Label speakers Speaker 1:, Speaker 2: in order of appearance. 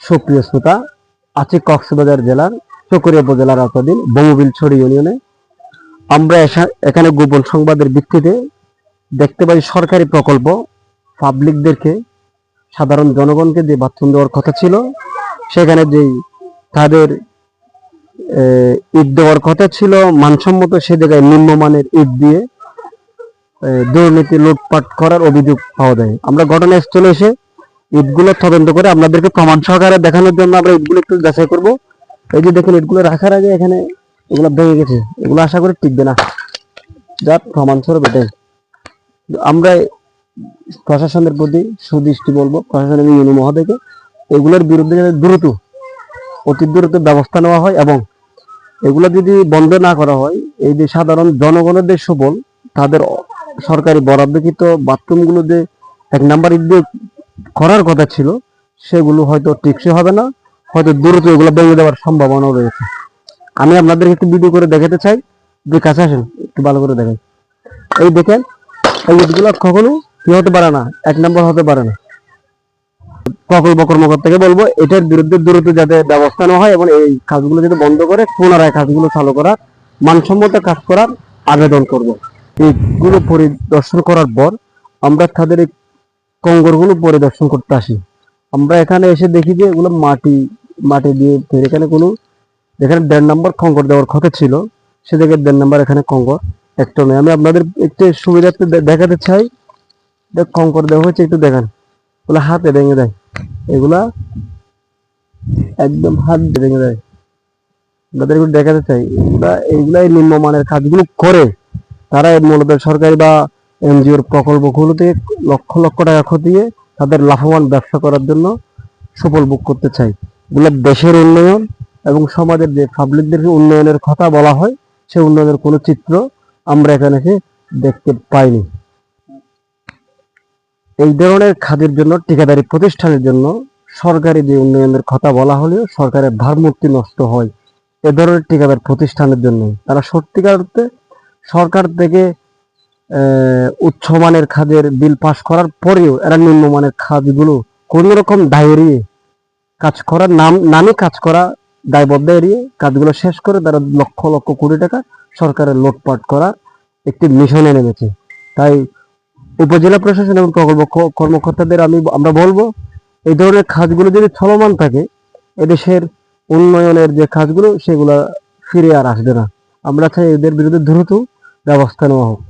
Speaker 1: সুপ্রিয় শ্রোতা, আছি কক্সবাজার জেলার চকরিয়া উপজেলার আওতাধীন বমুবিলছড়ি ইউনিয়নে। আমরা এখানে গোপন সংবাদের ভিত্তিতে দেখতে পাই সরকারি প্রকল্প পাবলিকদেরকে, সাধারণ জনগণকে যে বাথরুম দেওয়ার কথা ছিল, সেখানে যেই তাদের ইট দেওয়ার কথা ছিল মানসম্মত, সে জায়গায় নিম্নমানের ইট দিয়ে দুর্নীতি লুটপাট করার অভিযোগ পাওয়া যায়। আমরা ঘটনাস্থলে এসে ইটগুলো তদন্ত করে আপনাদেরকে প্রমাণ সহকারে দেখানোর জন্য আমরা ইটগুলো একটু যাচাই করব। এই যে দেখেন, ইটগুলো রাখার আগে এখানে এগুলো ভেঙে গেছে, এগুলো আশা করি টিকবে না, যার প্রমাণস্বরূপ এটাই। আমরা প্রশাসনের প্রতি সুদৃষ্টি বলবো, প্রশাসনের ইউনি মহোদয়কে এগুলোর বিরুদ্ধে দ্রুত, অতি দ্রুত ব্যবস্থা নেওয়া হয় এবং এগুলো যদি বন্ধ না করা হয়, এই যে সাধারণ জনগণের যে সুফল, তাদের সরকারি বরাদ্দকৃত বাথরুমগুলো যে 1 নাম্বার ইট দিয়ে করার কথা ছিল, সেগুলো হয়তো টেকসই হবে না, হয়তো দ্রুত এগুলো ভেঙে দেওয়ার সম্ভাবনাও রয়েছে। আমি আপনাদেরকে একটু ভিডিও করে দেখাতে চাই, যে কাছে আসেন একটু ভালো করে দেখেন। এই দেখেন, এই ইটগুলো কখনো কি হতে পারে না, 1 নাম্বার হতে পারে না। প্রকল্প কর্মকর্তাকে বলবো এটার বিরুদ্ধে দ্রুত যাতে ব্যবস্থা নেওয়া হয় এবং এই কাজগুলো যাতে বন্ধ করে পুনরায় কাজগুলো চালু করার, মানসম্মত কাজ করার আবেদন করব। এইগুলো পরিদর্শন করার পর আমরা তাদের এই কঙ্গরগুলো পরিদর্শন করতে আসি। আমরা এখানে এসে দেখি যে এগুলো মাটি দিয়ে এখানে কোনো, যেখানে 1.5 নাম্বার কঙ্কর দেওয়ার কথা ছিল, সে জায়গায় 1.5 নাম্বার এখানে কঙ্কর একটা নয়। আমি আপনাদের একটু সুবিধার্থে দেখাতে চাই, কঙ্কর দেওয়া হয়েছে, একটু দেখেন, ওগুলো হাতে ভেঙে দেয়, এগুলা একদম হাত ভেঙে দেয়। আপনাদের একটু দেখাতে চাই, এইগুলাই নিম্নমানের কাজগুলো করে তারা মূলত সরকারি বা এনজিওর প্রকল্পগুলো থেকে লক্ষ লক্ষ টাকা খতিয়ে তাদের লাভবান ব্যবসা করার জন্য সুফল ভোগ করতে চাই। এগুলো দেশের উন্নয়ন এবং সমাজের যে পাবলিকদের উন্নয়নের কথা বলা হয়, সেই উন্নয়নের কোনো চিত্র আমরা এখানে দেখতে পাইনি। এই ধরনের কাজের জন্য, ঠিকাদারি প্রতিষ্ঠানের জন্য সরকারি যে উন্নয়নের কথা বলা হলেও সরকারের ভারমূর্তি নষ্ট হয় এ ধরনের ঠিকাদার প্রতিষ্ঠানের জন্য। তারা সত্যিকার অর্থে সরকার থেকে উচ্চমানের কাজের বিল পাস করার পরেও এরা নিম্নমানের কাজগুলো কোন রকম দায় এড়িয়ে কাজ করার নামে কাজ করা, দায়বদ্ধ এড়িয়ে কাজগুলো শেষ করে তারা লক্ষ লক্ষ কোটি টাকা সরকারের লুটপাট করার একটি মিশনে নেমেছে। তাই উপজেলা প্রশাসন এবং প্রকল্প কর্মকর্তাদের আমরা বলবো, এই ধরনের কাজগুলো যদি চলমান থাকে, এদেশের উন্নয়নের যে কাজগুলো সেগুলো ফিরে আর আসবে না। আমরা চাই এদের বিরুদ্ধে দ্রুত ব্যবস্থা নেওয়া হোক।